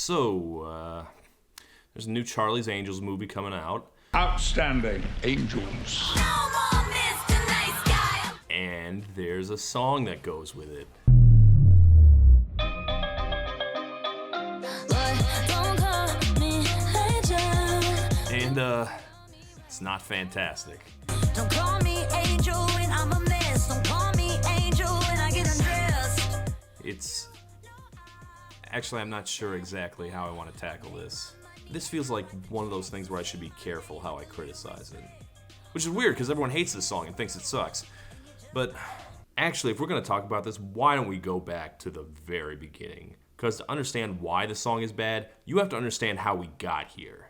There's a new Charlie's Angels movie coming out. Outstanding. Angels. No more Mr. Nice Guy. And there's a song that goes with it. Don't call me angel. And, it's not fantastic. Don't call me angel when I'm a mess. Don't call me angel when I get undressed. Actually, I'm not sure exactly how I want to tackle this. This feels like one of those things where I should be careful how I criticize it. Which is weird, because everyone hates this song and thinks it sucks. But actually, if we're going to talk about this, why don't we go back to the very beginning? Because to understand why the song is bad, you have to understand how we got here.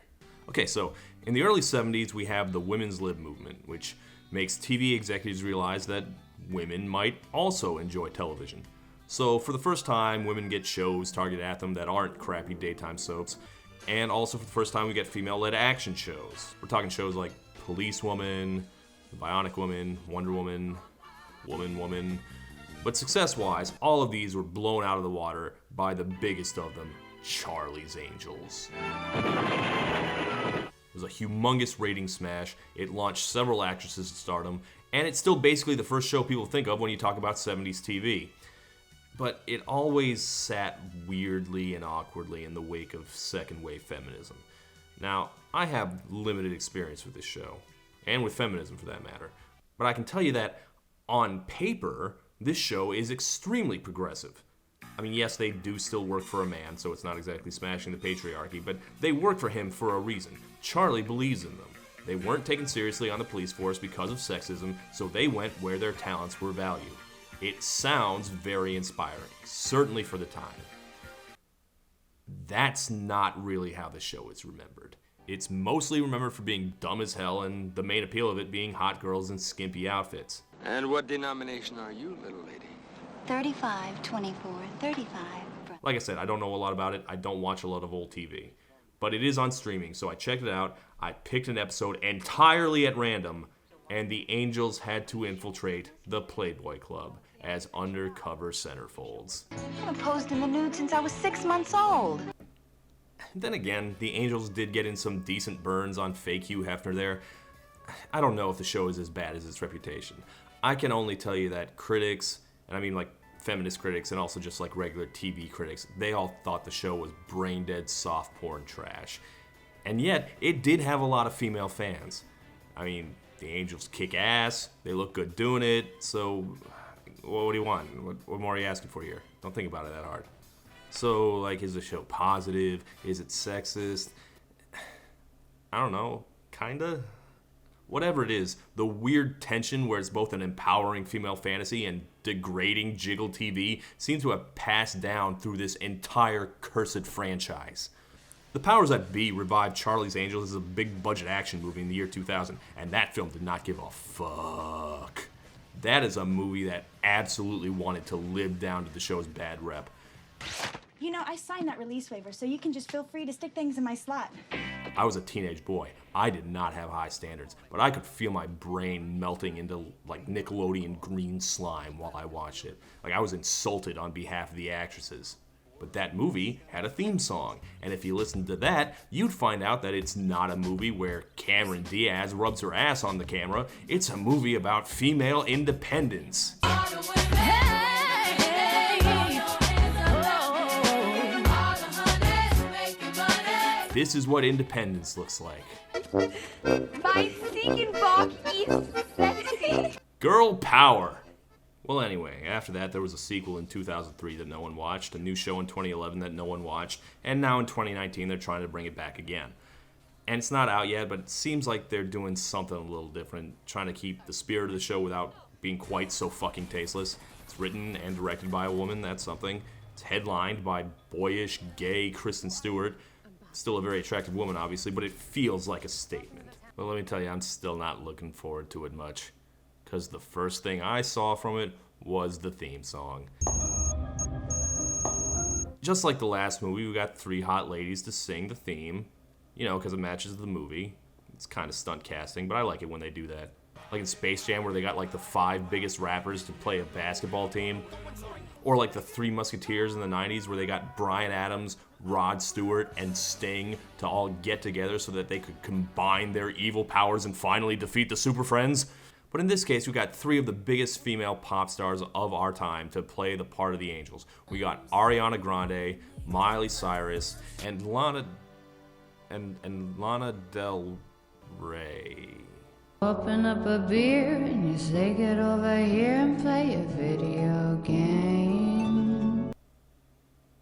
Okay, so in the early 70s, we have the women's lib movement, which makes TV executives realize that women might also enjoy television. So for the first time, women get shows targeted at them that aren't crappy daytime soaps, and also for the first time we get female-led action shows. We're talking shows like Police Woman, The Bionic Woman, Wonder Woman, Woman. But success-wise, all of these were blown out of the water by the biggest of them, Charlie's Angels. It was a humongous rating smash. It launched several actresses to stardom, and it's still basically the first show people think of when you talk about 70s TV. But it always sat weirdly and awkwardly in the wake of second-wave feminism. Now, I have limited experience with this show, and with feminism for that matter, but I can tell you that on paper, this show is extremely progressive. I mean, yes, they do still work for a man, so it's not exactly smashing the patriarchy, but they work for him for a reason. Charlie believes in them. They weren't taken seriously on the police force because of sexism, so they went where their talents were valued. It sounds very inspiring, certainly for the time. That's not really how the show is remembered. It's mostly remembered for being dumb as hell and the main appeal of it being hot girls in skimpy outfits. And what denomination are you, little lady? 35, 24, 35. Like I said, I don't know a lot about it. I don't watch a lot of old TV. But it is on streaming, so I checked it out. I picked an episode entirely at random, and the Angels had to infiltrate the Playboy Club as undercover centerfolds. I've posed in the nude since I was 6 months old. Then again, the Angels did get in some decent burns on fake Hugh Hefner there. I don't know if the show is as bad as its reputation. I can only tell you that critics, and I mean like feminist critics and also just like regular TV critics, they all thought the show was brain-dead soft porn trash. And yet, it did have a lot of female fans. I mean, the Angels kick ass, they look good doing it, so what do you want? What more are you asking for here? Don't think about it that hard. So, like, is the show positive? Is it sexist? I don't know, kinda? Whatever it is, the weird tension where it's both an empowering female fantasy and degrading jiggle TV seems to have passed down through this entire cursed franchise. The powers that be revived Charlie's Angels as a big-budget action movie in the year 2000, and that film did not give a fuck. That is a movie that absolutely wanted to live down to the show's bad rep. You know, I signed that release waiver, so you can just feel free to stick things in my slot. I was a teenage boy. I did not have high standards, but I could feel my brain melting into like Nickelodeon green slime while I watched it. Like I was insulted on behalf of the actresses. But that movie had a theme song, and if you listened to that, you'd find out that it's not a movie where Cameron Diaz rubs her ass on the camera. It's a movie about female independence. This is what independence looks like. My singing bach is sexy. Girl power. Well, anyway, after that, there was a sequel in 2003 that no one watched, a new show in 2011 that no one watched, and now in 2019 they're trying to bring it back again. And it's not out yet, but it seems like they're doing something a little different, trying to keep the spirit of the show without being quite so fucking tasteless. It's written and directed by a woman, that's something. It's headlined by boyish, gay Kristen Stewart. Still a very attractive woman, obviously, but it feels like a statement. But let me tell you, I'm still not looking forward to it much. Because the first thing I saw from it was the theme song. Just like the last movie, we got 3 hot ladies to sing the theme. You know, because it matches the movie. It's kind of stunt casting, but I like it when they do that. Like in Space Jam, where they got like the 5 biggest rappers to play a basketball team. Or like the 3 Musketeers in the 90s, where they got Bryan Adams, Rod Stewart and Sting to all get together so that they could combine their evil powers and finally defeat the Super Friends. But in this case, we got three of the biggest female pop stars of our time to play the part of the angels. We got Ariana Grande, Miley Cyrus, and Lana Del Rey. Open up a beer and you say get over here and play a video game.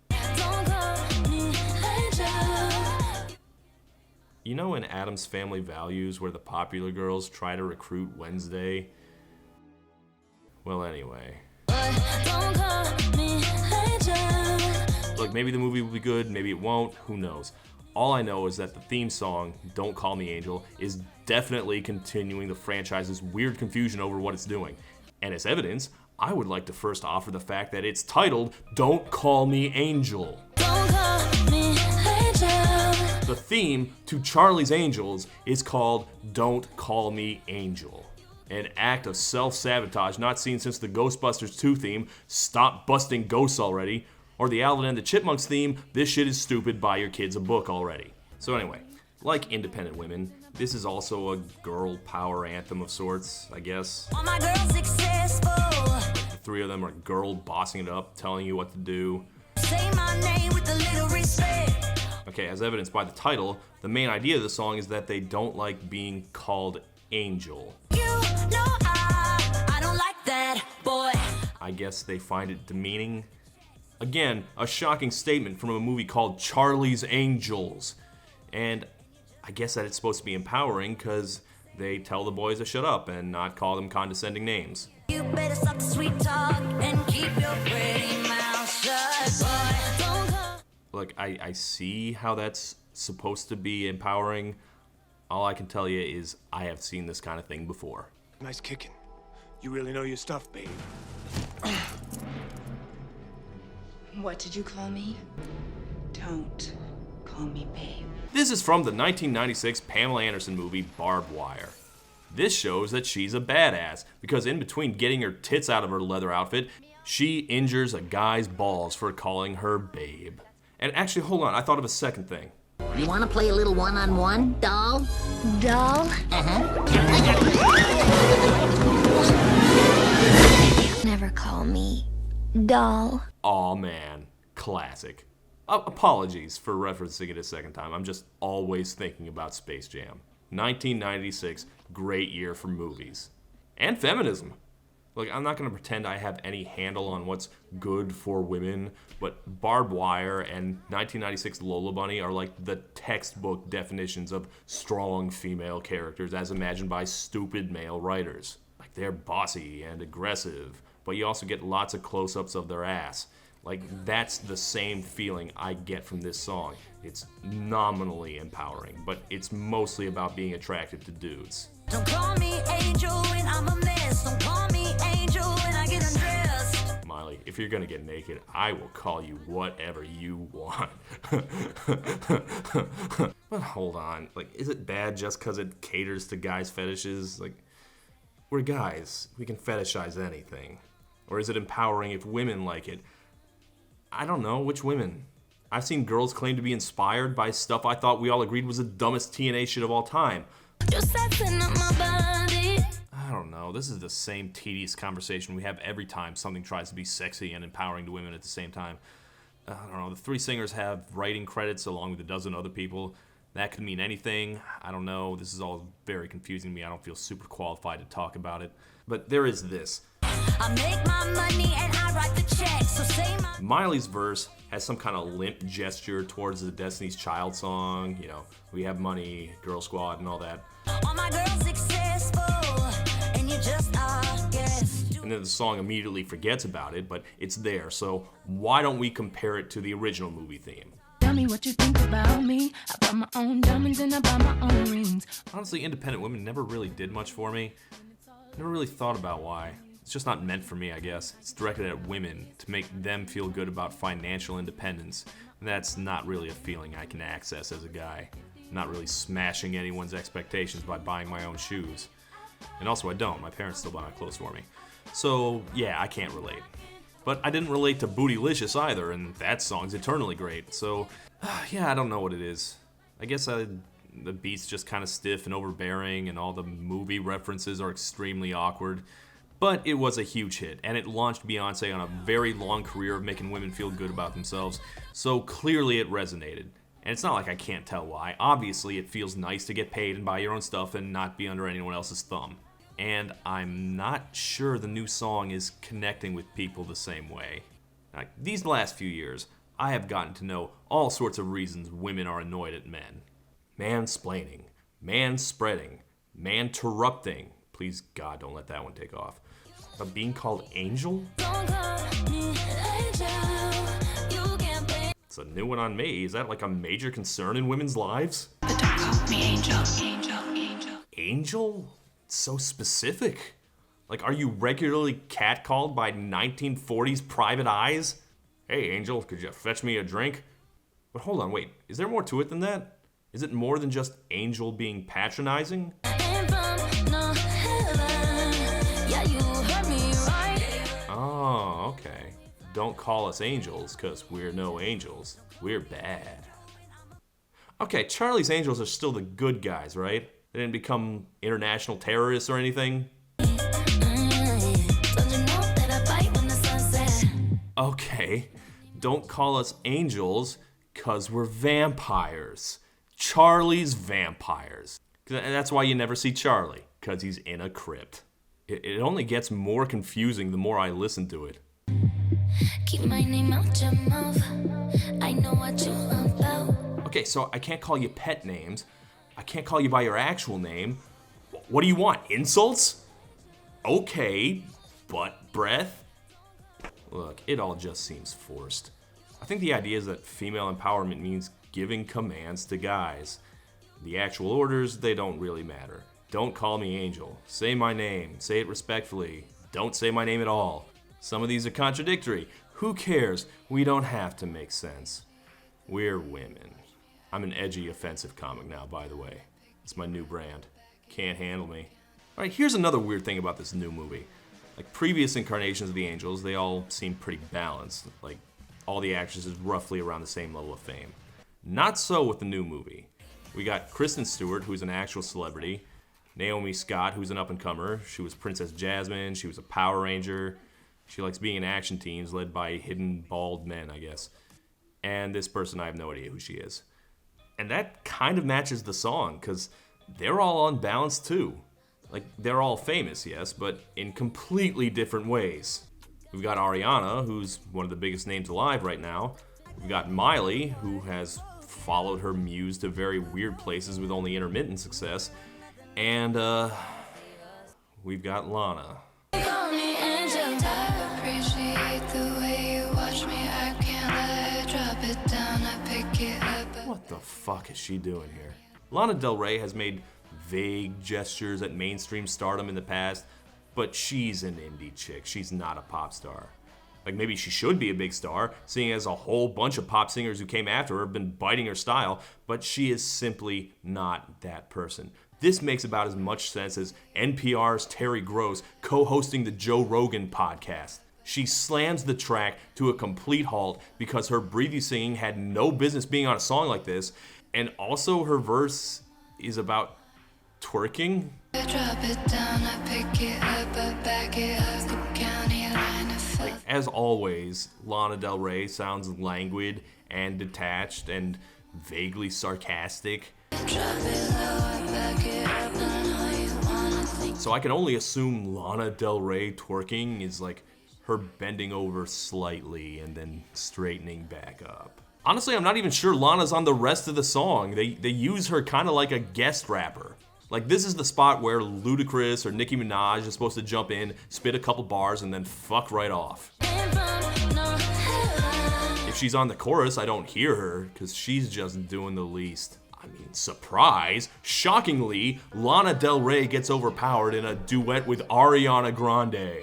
Don't call me angel. You know in Addams Family Values where the popular girls try to recruit Wednesday? Well, anyway. Don't call me angel. Look, maybe the movie will be good, maybe it won't, who knows. All I know is that the theme song, Don't Call Me Angel, is definitely continuing the franchise's weird confusion over what it's doing. And as evidence, I would like to first offer the fact that it's titled Don't Call Me Angel. Don't call me angel. The theme to Charlie's Angels is called Don't Call Me Angel. An act of self-sabotage not seen since the Ghostbusters 2 theme, Stop Busting Ghosts Already, or the Alvin and the Chipmunks theme, This Shit Is Stupid, Buy Your Kids a Book Already. So anyway, like Independent Women, this is also a girl power anthem of sorts, I guess. All my girls successful. The three of them are girl bossing it up, telling you what to do. Say my name with a little respect. Okay, as evidenced by the title, the main idea of the song is that they don't like being called angel. You know I don't like that, boy. I guess they find it demeaning. Again, a shocking statement from a movie called Charlie's Angels. And I guess that it's supposed to be empowering because they tell the boys to shut up and not call them condescending names. You better stop the sweet talk and keep your pretty mouth shut, boy. Don't call. Look, I see how that's supposed to be empowering. All I can tell you is I have seen this kind of thing before. Nice kicking. You really know your stuff, babe. What did you call me? Don't call me babe. This is from the 1996 Pamela Anderson movie Barbed Wire. This shows that she's a badass because in between getting her tits out of her leather outfit, she injures a guy's balls for calling her babe. And actually, hold on, I thought of a second thing. You want to play a little one-on-one, doll? Doll? Never call me doll. Aw man, classic. Apologies for referencing it a second time. I'm just always thinking about Space Jam. 1996, great year for movies. And feminism. Look, I'm not going to pretend I have any handle on what's good for women, but Barbed Wire and 1996 Lola Bunny are like the textbook definitions of strong female characters as imagined by stupid male writers. Like, they're bossy and aggressive, but you also get lots of close-ups of their ass. Like, that's the same feeling I get from this song. It's nominally empowering, but it's mostly about being attracted to dudes. Don't call me angel when I'm a mess. Don't call me angel when I get undressed. Miley, if you're gonna get naked, I will call you whatever you want. But hold on, like, is it bad just because it caters to guys' fetishes? Like, we're guys, we can fetishize anything. Or is it empowering if women like it? I don't know, which women? I've seen girls claim to be inspired by stuff I thought we all agreed was the dumbest TNA shit of all time. You're sexing up my body. I don't know, this is the same tedious conversation we have every time something tries to be sexy and empowering to women at the same time. I don't know, the three singers have writing credits along with a dozen other people. That could mean anything. I don't know, this is all very confusing to me. I don't feel super qualified to talk about it. But there is this. I make my money and I write the check, so say my... Miley's verse has some kind of limp gesture towards the Destiny's Child song. You know, we have money, Girl Squad, and all that. All my girls successful, and you just are guess. And then the song immediately forgets about it, but it's there. So why don't we compare it to the original movie theme? Tell me what you think about me. I buy my own diamonds and I buy my own rings. Honestly, Independent Women never really did much for me. Never really thought about why. It's just not meant for me, I guess. It's directed at women to make them feel good about financial independence. And that's not really a feeling I can access as a guy. I'm not really smashing anyone's expectations by buying my own shoes. And also I don't. My parents still buy my clothes for me. So, yeah, I can't relate. But I didn't relate to Bootylicious either, and that song's eternally great. So, Yeah, I don't know what it is. I guess the beat's just kind of stiff and overbearing, and all the movie references are extremely awkward. But it was a huge hit, and it launched Beyonce on a very long career of making women feel good about themselves, so clearly it resonated. And it's not like I can't tell why. Obviously, it feels nice to get paid and buy your own stuff and not be under anyone else's thumb. And I'm not sure the new song is connecting with people the same way. Now, these last few years, I have gotten to know all sorts of reasons women are annoyed at men. Mansplaining, manspreading, man-terrupting. Please, God, don't let that one take off. But being called angel? It's a new one on me. Is that like a major concern in women's lives? But don't call me angel. Angel? It's so specific. Like, are you regularly catcalled by 1940s private eyes? Hey, Angel, could you fetch me a drink? But hold on, wait. Is there more to it than that? Is it more than just Angel being patronizing? Oh, okay. Don't call us angels, because we're no angels. We're bad. Okay, Charlie's Angels are still the good guys, right? They didn't become international terrorists or anything? Okay, don't call us angels, because we're vampires. Charlie's vampires. And that's why you never see Charlie, because he's in a crypt. It only gets more confusing the more I listen to it. Keep my name out your mouth. I know what you about. Okay, so I can't call you pet names. I can't call you by your actual name. What do you want? Insults? Okay, butt breath? Look, it all just seems forced. I think the idea is that female empowerment means giving commands to guys. The actual orders, they don't really matter. Don't call me Angel. Say my name. Say it respectfully. Don't say my name at all. Some of these are contradictory. Who cares? We don't have to make sense. We're women. I'm an edgy, offensive comic now, by the way. It's my new brand. Can't handle me. Alright, here's another weird thing about this new movie. Like previous incarnations of the Angels, they all seem pretty balanced. Like all the actresses roughly around the same level of fame. Not so with the new movie. We got Kristen Stewart, who's an actual celebrity. Naomi Scott, who's an up-and-comer. She was Princess Jasmine. She was a Power Ranger. She likes being in action teams led by hidden bald men, I guess. And this person, I have no idea who she is. And that kind of matches the song, because they're all unbalanced too. Like, they're all famous, yes, but in completely different ways. We've got Ariana, who's one of the biggest names alive right now. We've got Miley, who has followed her muse to very weird places with only intermittent success. And, we've got Lana. What the fuck is she doing here? Lana Del Rey has made vague gestures at mainstream stardom in the past, but she's an indie chick. She's not a pop star. Like, maybe she should be a big star, seeing as a whole bunch of pop singers who came after her have been biting her style, but she is simply not that person. This makes about as much sense as NPR's Terry Gross co-hosting the Joe Rogan podcast. She slams the track to a complete halt because her breathy singing had no business being on a song like this, and also her verse is about twerking. Like, as always, Lana Del Rey sounds languid and detached and vaguely sarcastic. So I can only assume Lana Del Rey twerking is like her bending over slightly and then straightening back up. Honestly, I'm not even sure Lana's on the rest of the song. They use her kind of like a guest rapper. Like, this is the spot where Ludacris or Nicki Minaj is supposed to jump in, spit a couple bars, and then fuck right off. If she's on the chorus, I don't hear her, because she's just doing the least. I mean, surprise! Shockingly, Lana Del Rey gets overpowered in a duet with Ariana Grande.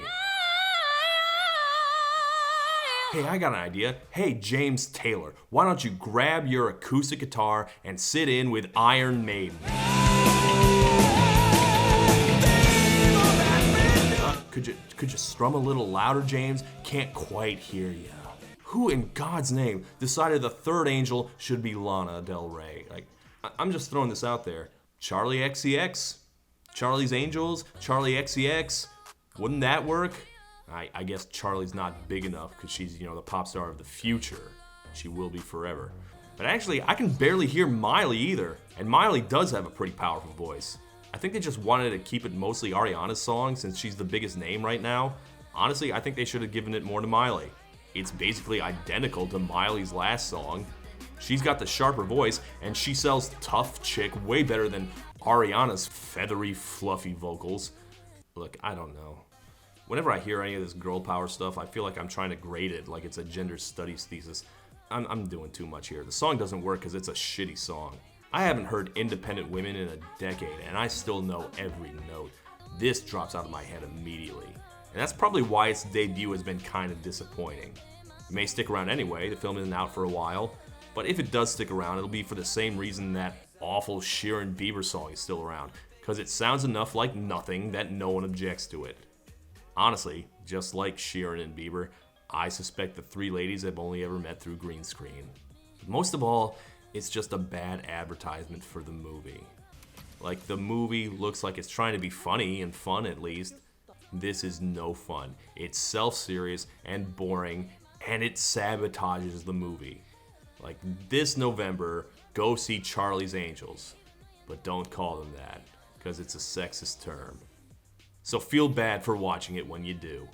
Hey, I got an idea. Hey, James Taylor, why don't you grab your acoustic guitar and sit in with Iron Maiden? Could you strum a little louder, James? Can't quite hear ya. who in God's name decided the third angel should be Lana Del Rey? Like, I'm just throwing this out there. Charlie XCX? Charlie's Angels? Charlie XCX? Wouldn't that work? I guess Charlie's not big enough because she's, the pop star of the future. She will be forever. But actually, I can barely hear Miley either. And Miley does have a pretty powerful voice. I think they just wanted to keep it mostly Ariana's song since she's the biggest name right now. Honestly, I think they should have given it more to Miley. It's basically identical to Miley's last song. She's got the sharper voice, and she sells tough chick way better than Ariana's feathery, fluffy vocals. Look, I don't know. Whenever I hear any of this girl power stuff, I feel like I'm trying to grade it like it's a gender studies thesis. I'm doing too much here. The song doesn't work because it's a shitty song. I haven't heard Independent Women in a decade, and I still know every note. This drops out of my head immediately. And that's probably why its debut has been kind of disappointing. It may stick around anyway, the film isn't out for a while, but if it does stick around, it'll be for the same reason that awful Sheeran Bieber song is still around, because it sounds enough like nothing that no one objects to it. Honestly, just like Sheeran and Bieber, I suspect the three ladies have only ever met through green screen. Most of all, it's just a bad advertisement for the movie. Like, the movie looks like it's trying to be funny and fun at least. This is no fun. It's self-serious and boring, and it sabotages the movie. Like, this November, go see Charlie's Angels. But don't call them that, because it's a sexist term. So feel bad for watching it when you do.